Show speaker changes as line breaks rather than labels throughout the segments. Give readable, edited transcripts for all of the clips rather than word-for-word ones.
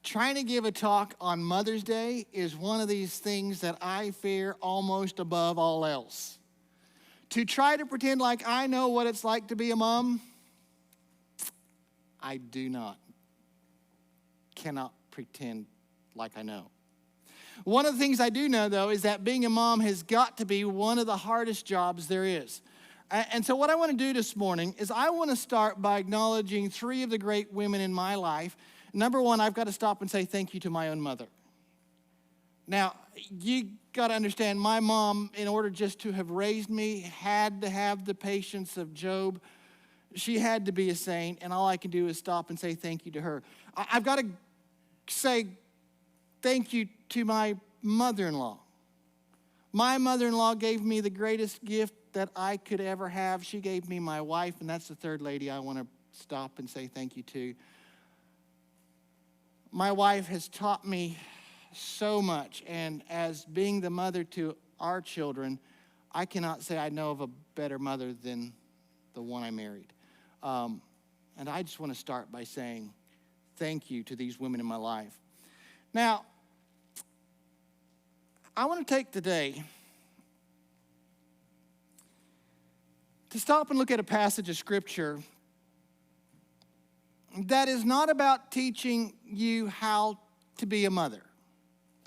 trying to give a talk on Mother's Day is one of these things that I fear almost above all else. To try to pretend like I know what it's like to be a mom, I do not. Cannot pretend like I know. One of the things I do know, though, is that being a mom has got to be one of the hardest jobs there is. And so what I want to do this morning is I want to start by acknowledging three of the great women in my life. Number one, I've got to stop and say thank you to my own mother. Now, you got to understand, my mom, in order just to have raised me, had to have the patience of Job. She had to be a saint, and all I can do is stop and say thank you to her. I've got to say thank you to my mother-in-law. My mother-in-law gave me the greatest gift that I could ever have. She gave me my wife, and that's the third lady I want to stop and say thank you to. My wife has taught me so much, and as being the mother to our children, I cannot say I know of a better mother than the one I married. And I just want to start by saying thank you to these women in my life. Now, I want to take today to stop and look at a passage of Scripture that is not about teaching you how to be a mother.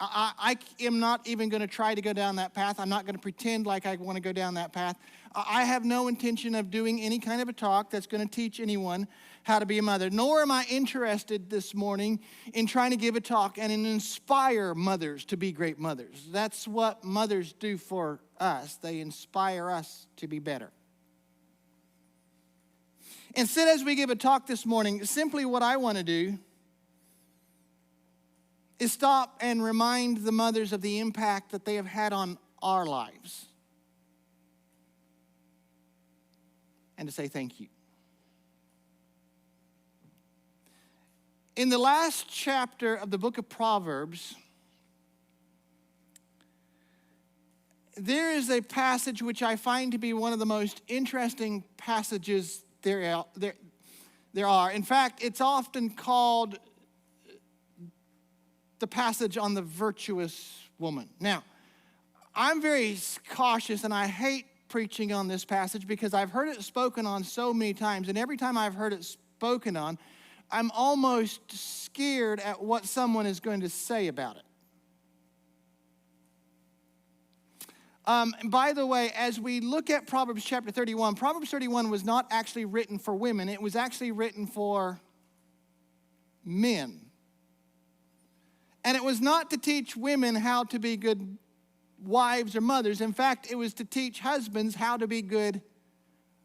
I am not even going to try to go down that path. I'm not going to pretend like I want to go down that path. I have no intention of doing any kind of a talk that's going to teach anyone how to be a mother, nor am I interested this morning in trying to give a talk and inspire mothers to be great mothers. That's what mothers do for us. They inspire us to be better. Instead, as we give a talk this morning, simply what I want to do is stop and remind the mothers of the impact that they have had on our lives. And to say thank you. In the last chapter of the book of Proverbs, there is a passage which I find to be one of the most interesting passages there are. In fact, it's often called the passage on the virtuous woman. Now, I'm very cautious, and I hate preaching on this passage because I've heard it spoken on so many times, and every time I've heard it spoken on, I'm almost scared at what someone is going to say about it. By the way, as we look at Proverbs chapter 31, Proverbs 31 was not actually written for women. It was actually written for men. And it was not to teach women how to be good wives or mothers. In fact, it was to teach husbands how to be good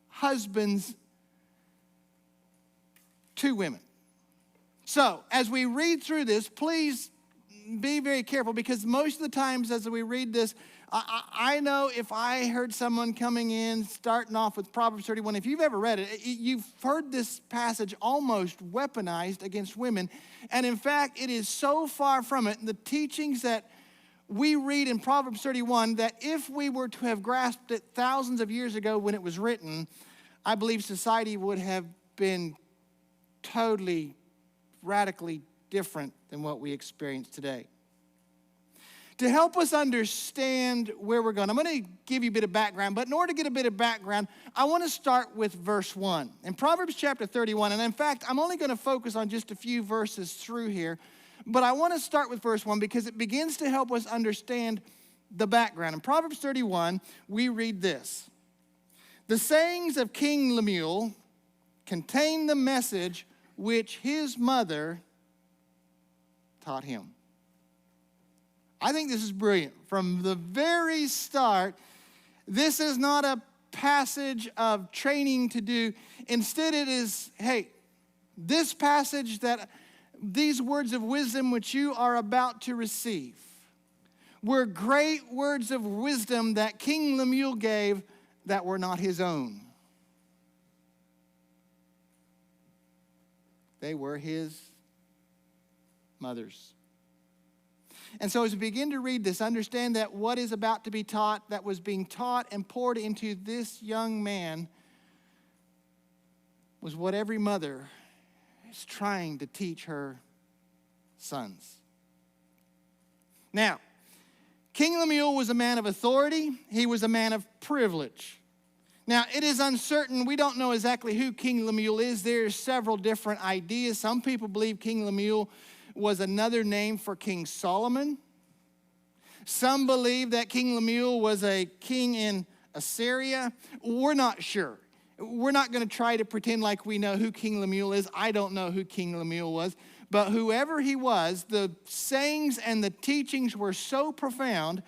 husbands to women. So, as we read through this, please be very careful, because most of the times as we read this, I know if I heard someone coming in, starting off with Proverbs 31, if you've ever read it, you've heard this passage almost weaponized against women. And in fact, it is so far from it, the teachings that we read in Proverbs 31, that if we were to have grasped it thousands of years ago when it was written, I believe society would have been totally, radically different than what we experience today. To help us understand where we're going, I'm going to give you a bit of background, but in order to get a bit of background, I want to start with verse 1. In Proverbs chapter 31, and in fact, I'm only going to focus on just a few verses through here, but I want to start with verse 1 because it begins to help us understand the background. In Proverbs 31, we read this: "The sayings of King Lemuel contain the message which his mother taught him." I think this is brilliant. From the very start, this is not a passage of training to do. Instead, it is, hey, this passage, that these words of wisdom which you are about to receive were great words of wisdom that King Lemuel gave that were not his own. They were his mother's. And so as we begin to read this, understand that what is about to be taught, that was being taught and poured into this young man, was what every mother is trying to teach her sons. Now, King Lemuel was a man of authority. He was a man of privilege. Now, it is uncertain. We don't know exactly who King Lemuel is. There's several different ideas. Some people believe King Lemuel was another name for King Solomon. Some believe that King Lemuel was a king in Assyria. We're not sure. We're not going to try to pretend like we know who King Lemuel is. I don't know who King Lemuel was. But whoever he was, the sayings and the teachings were so profound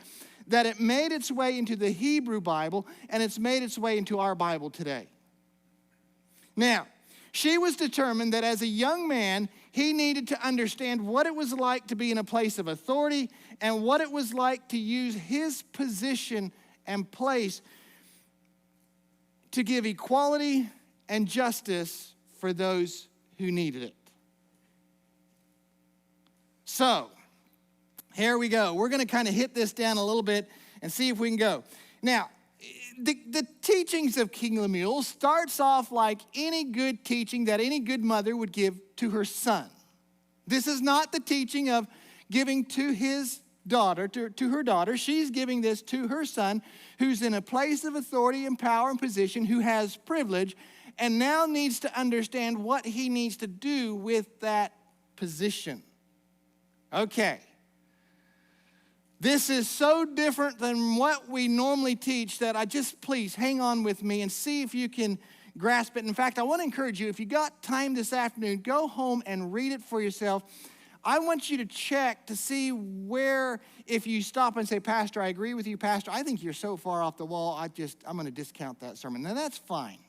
that it made its way into the Hebrew Bible, and it's made its way into our Bible today. Now, she was determined that as a young man, he needed to understand what it was like to be in a place of authority and what it was like to use his position and place to give equality and justice for those who needed it. So, here we go. We're going to kind of hit this down a little bit and see if we can go. Now, the teachings of King Lemuel starts off like any good teaching that any good mother would give to her son. This is not the teaching of giving to his daughter, to her daughter. She's giving this to her son, who's in a place of authority and power and position, who has privilege, and now needs to understand what he needs to do with that position. Okay. This is so different than what we normally teach that please hang on with me and see if you can grasp it. In fact, I want to encourage you, if you got time this afternoon, go home and read it for yourself. I want you to check to see where, if you stop and say, Pastor, I agree with you, Pastor, I think you're so far off the wall, I'm going to discount that sermon. Now, that's fine.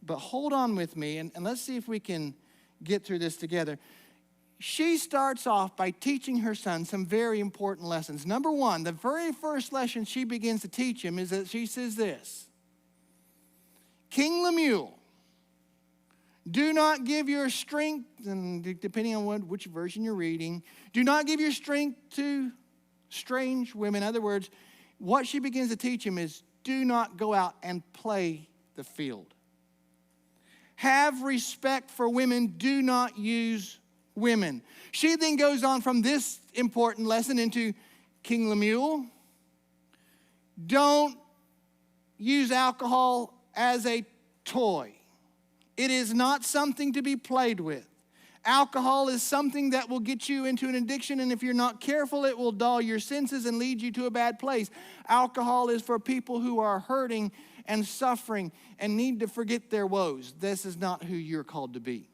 But hold on with me, and let's see if we can get through this together. She starts off by teaching her son some very important lessons. Number one, the very first lesson she begins to teach him is that she says this: King Lemuel, do not give your strength, and depending on which version you're reading, do not give your strength to strange women. In other words, what she begins to teach him is do not go out and play the field. Have respect for women. Do not use women. She then goes on from this important lesson into King Lemuel. Don't use alcohol as a toy. It is not something to be played with. Alcohol is something that will get you into an addiction, and if you're not careful, it will dull your senses and lead you to a bad place. Alcohol is for people who are hurting and suffering and need to forget their woes. This is not who you're called to be.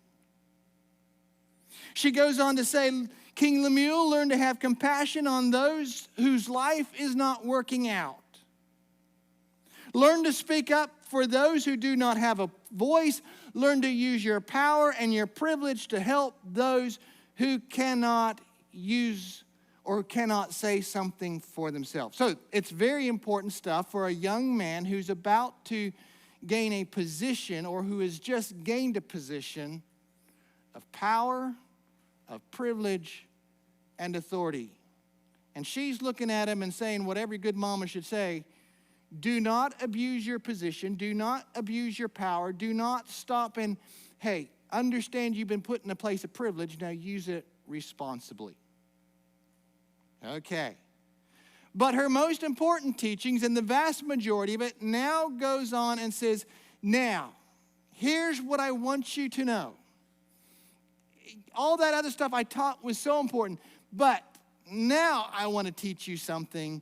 She goes on to say, King Lemuel, learn to have compassion on those whose life is not working out. Learn to speak up for those who do not have a voice. Learn to use your power and your privilege to help those who cannot use or cannot say something for themselves. So it's very important stuff for a young man who's about to gain a position or who has just gained a position of power, of privilege, and authority. And she's looking at him and saying what every good mama should say: do not abuse your position. Do not abuse your power. Do not stop and, hey, understand you've been put in a place of privilege. Now use it responsibly. Okay. But her most important teachings, and the vast majority of it, now goes on and says, now, here's what I want you to know. All that other stuff I taught was so important, but now I want to teach you something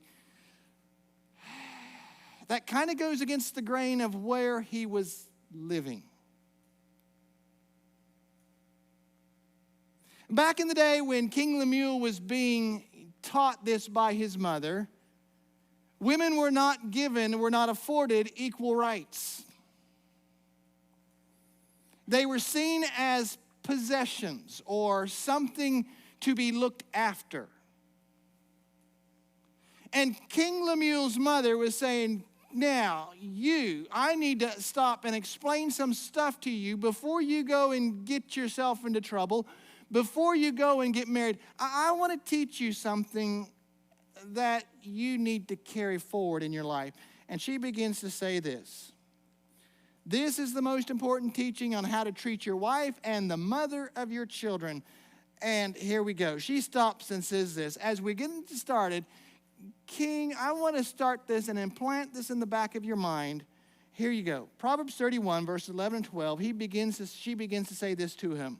that kind of goes against the grain of where he was living. Back in the day when King Lemuel was being taught this by his mother, women were not afforded equal rights. They were seen as possessions or something to be looked after. And King Lemuel's mother was saying, now, I need to stop and explain some stuff to you before you go and get yourself into trouble, before you go and get married. I want to teach you something that you need to carry forward in your life. And she begins to say this: this is the most important teaching on how to treat your wife and the mother of your children. And here we go. She stops and says this. As we get started, King, I want to start this and implant this in the back of your mind. Here you go. Proverbs 31, verses 11 and 12. She begins to say this to him.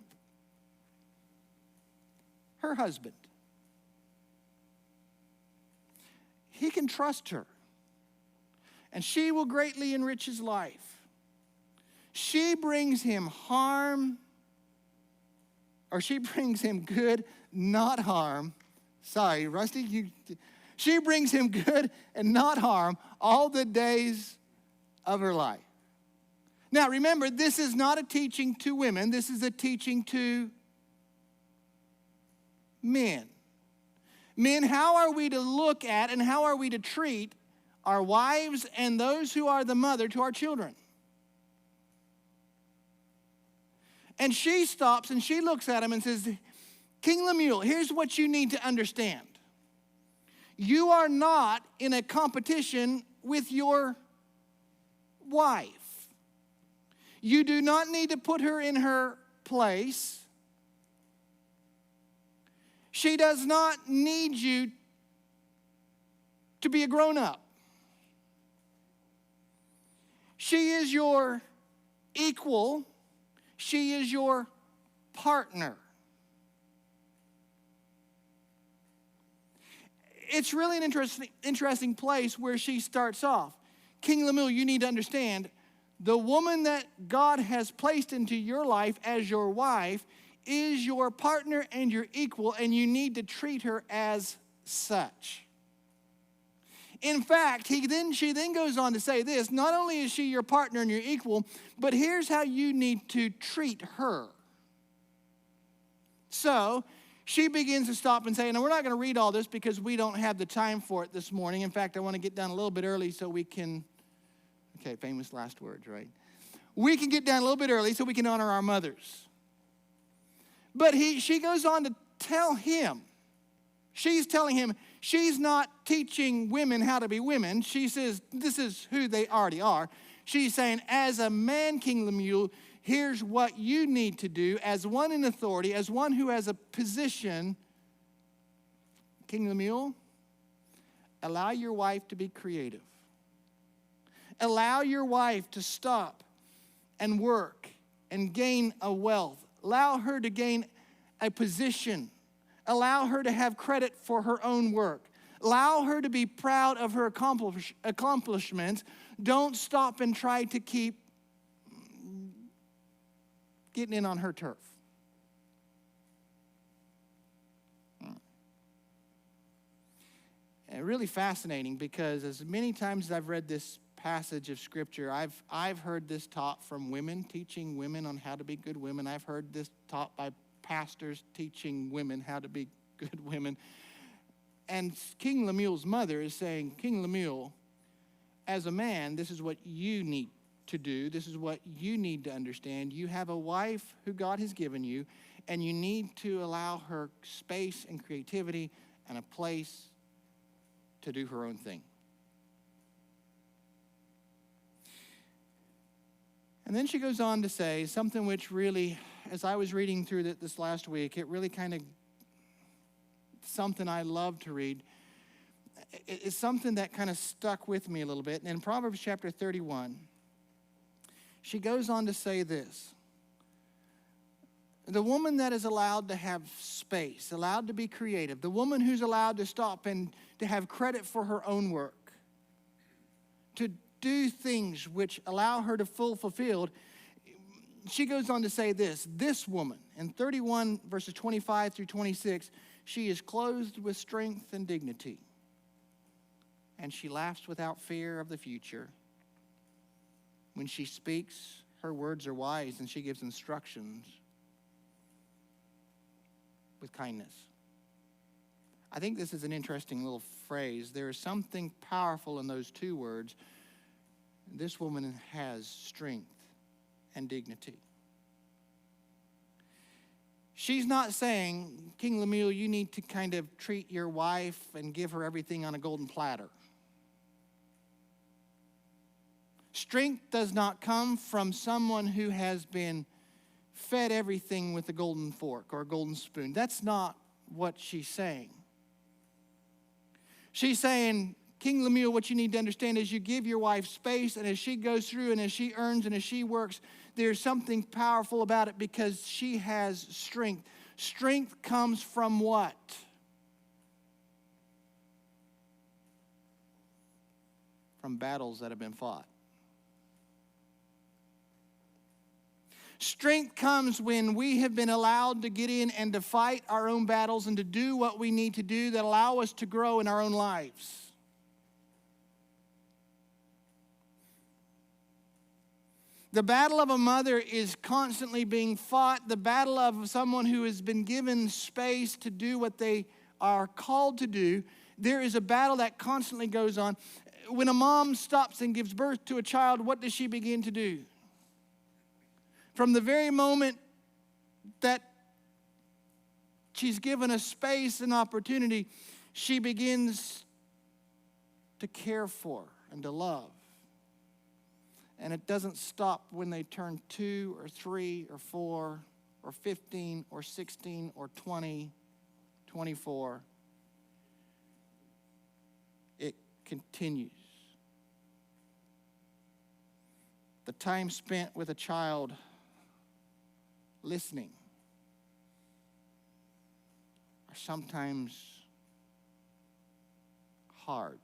Her husband. He can trust her. And she will greatly enrich his life. She brings him harm, or she brings him good, not harm. Sorry, Rusty, she brings him good and not harm all the days of her life. Now, remember, this is not a teaching to women. This is a teaching to men. Men, how are we to look at and how are we to treat our wives and those who are the mother to our children? And she stops and she looks at him and says, King Lemuel, here's what you need to understand. You are not in a competition with your wife. You do not need to put her in her place. She does not need you to be a grown-up. She is your equal. She is your partner. It's really an interesting place where she starts off. King Lemuel, you need to understand, the woman that God has placed into your life as your wife is your partner and your equal, and you need to treat her as such. In fact, she then goes on to say this, not only is she your partner and your equal, but here's how you need to treat her. So she begins to stop and say, and we're not going to read all this because we don't have the time for it this morning. In fact, I want to get done a little bit early so we can, okay, famous last words, right? We can get down a little bit early so we can honor our mothers. But she goes on to tell him, she's telling him, she's not teaching women how to be women. She says, this is who they already are. She's saying, as a man, King Lemuel, here's what you need to do as one in authority, as one who has a position. King Lemuel, allow your wife to be creative. Allow your wife to stop and work and gain a wealth. Allow her to gain a position. Allow her to have credit for her own work. Allow her to be proud of her accomplishments. Don't stop and try to keep getting in on her turf. And really fascinating because as many times as I've read this passage of Scripture, I've heard this taught from women, teaching women on how to be good women. I've heard this taught by pastors teaching women how to be good women. And King Lemuel's mother is saying, King Lemuel, as a man, this is what you need to do. This is what you need to understand. You have a wife who God has given you, and you need to allow her space and creativity and a place to do her own thing. And then she goes on to say something which really, as I was reading through this last week, it really kind of, something I love to read. It's something that kind of stuck with me a little bit. And in Proverbs chapter 31, she goes on to say this. The woman that is allowed to have space, allowed to be creative, the woman who's allowed to stop and to have credit for her own work, to do things which allow her to feel fulfilled, she goes on to say this woman, in 31 verses 25 through 26, she is clothed with strength and dignity, and she laughs without fear of the future. When she speaks, her words are wise, and she gives instructions with kindness. I think this is an interesting little phrase. There is something powerful in those two words. This woman has strength and dignity. She's not saying, King Lemuel, you need to kind of treat your wife and give her everything on a golden platter. Strength does not come from someone who has been fed everything with a golden fork or a golden spoon. That's not what she's saying. She's saying, King Lemuel, what you need to understand is you give your wife space, and as she goes through and as she earns and as she works, there's something powerful about it because she has strength. Strength comes from what? From battles that have been fought. Strength comes when we have been allowed to get in and to fight our own battles and to do what we need to do that allow us to grow in our own lives. The battle of a mother is constantly being fought. The battle of someone who has been given space to do what they are called to do. There is a battle that constantly goes on. When a mom stops and gives birth to a child, what does she begin to do? From the very moment that she's given a space and opportunity, she begins to care for and to love. And it doesn't stop when they turn 2 or 3 or 4 or 15 or 16 or 20, 24. It continues. The time spent with a child listening are sometimes hard.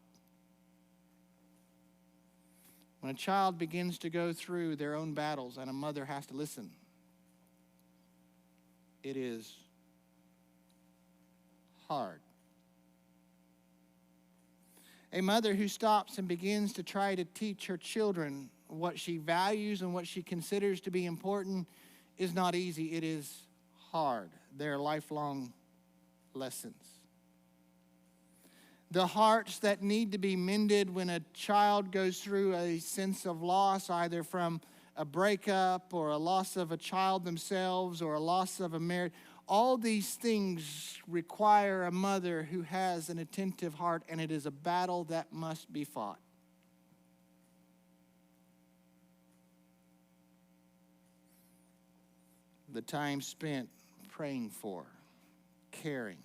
When a child begins to go through their own battles and a mother has to listen, it is hard. A mother who stops and begins to try to teach her children what she values and what she considers to be important is not easy. It is hard. They're lifelong lessons. The hearts that need to be mended when a child goes through a sense of loss, either from a breakup or a loss of a child themselves or a loss of a marriage, all these things require a mother who has an attentive heart, and it is a battle that must be fought. The time spent praying for, caring,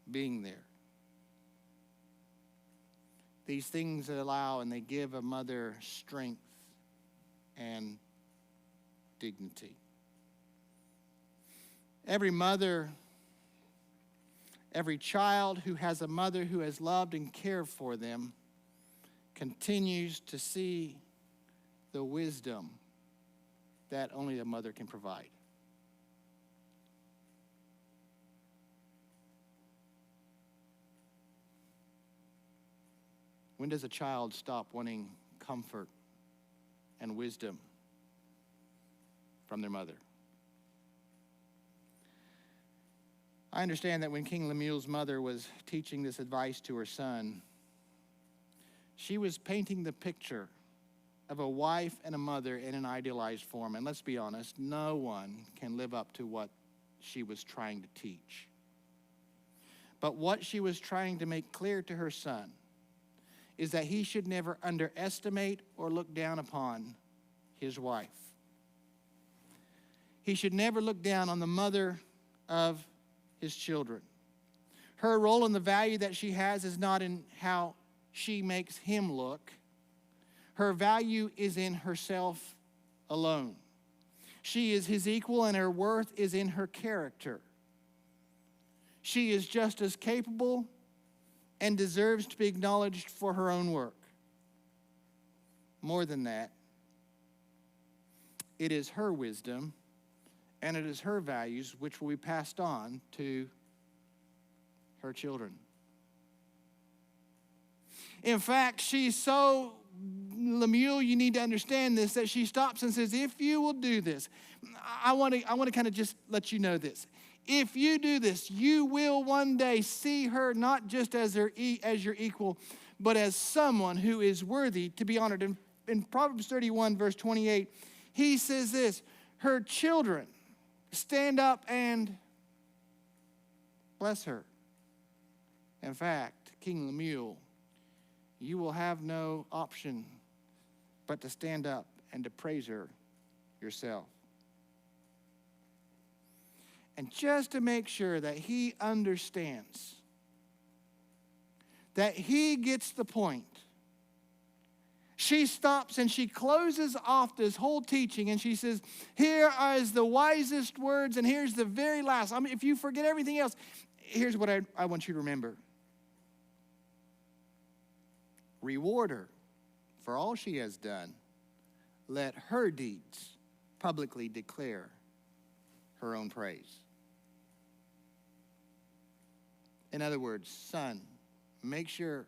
being there. These things allow and they give a mother strength and dignity. Every mother, every child who has a mother who has loved and cared for them continues to see the wisdom that only a mother can provide. When does a child stop wanting comfort and wisdom from their mother? I understand that when King Lemuel's mother was teaching this advice to her son, she was painting the picture of a wife and a mother in an idealized form. And let's be honest, no one can live up to what she was trying to teach. But what she was trying to make clear to her son is that he should never underestimate or look down upon his wife. He should never look down on the mother of his children. Her role and the value that she has is not in how she makes him look. Her value is in herself alone. She is his equal, and her worth is in her character. She is just as capable and deserves to be acknowledged for her own work. More than that, it is her wisdom and it is her values which will be passed on to her children. In fact, she's so, Lemuel, you need to understand this, that she stops and says, if you will do this, I want to kind of just let you know this. If you do this, you will one day see her not just as your equal, but as someone who is worthy to be honored. In Proverbs 31, verse 28, he says this, her children stand up and bless her. In fact, King Lemuel, you will have no option but to stand up and to praise her yourself. And just to make sure that he understands, that he gets the point, she stops and she closes off this whole teaching and she says, here is the wisest words and here's the very last. I mean, if you forget everything else, here's what I want you to remember. Reward her for all she has done. Let her deeds publicly declare her own praise. In other words, son, make sure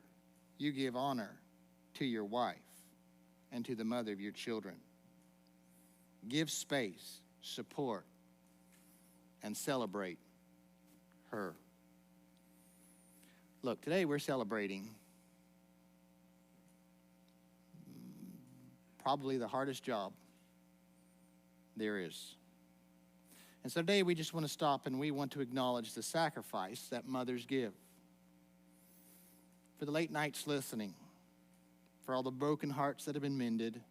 you give honor to your wife and to the mother of your children. Give space, support, and celebrate her. Look, today we're celebrating probably the hardest job there is. And so today we just want to stop and we want to acknowledge the sacrifice that mothers give. For the late nights listening, for all the broken hearts that have been mended,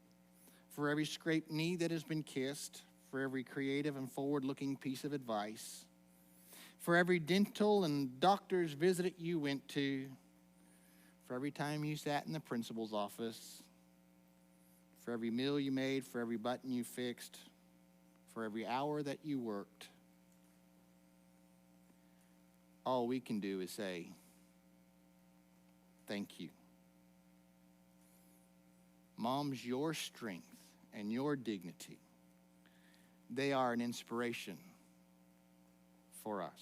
for every scraped knee that has been kissed, for every creative and forward-looking piece of advice, for every dental and doctor's visit you went to, for every time you sat in the principal's office, for every meal you made, for every button you fixed, for every hour that you worked. All we can do is say, thank you. Moms, your strength and your dignity, they are an inspiration for us.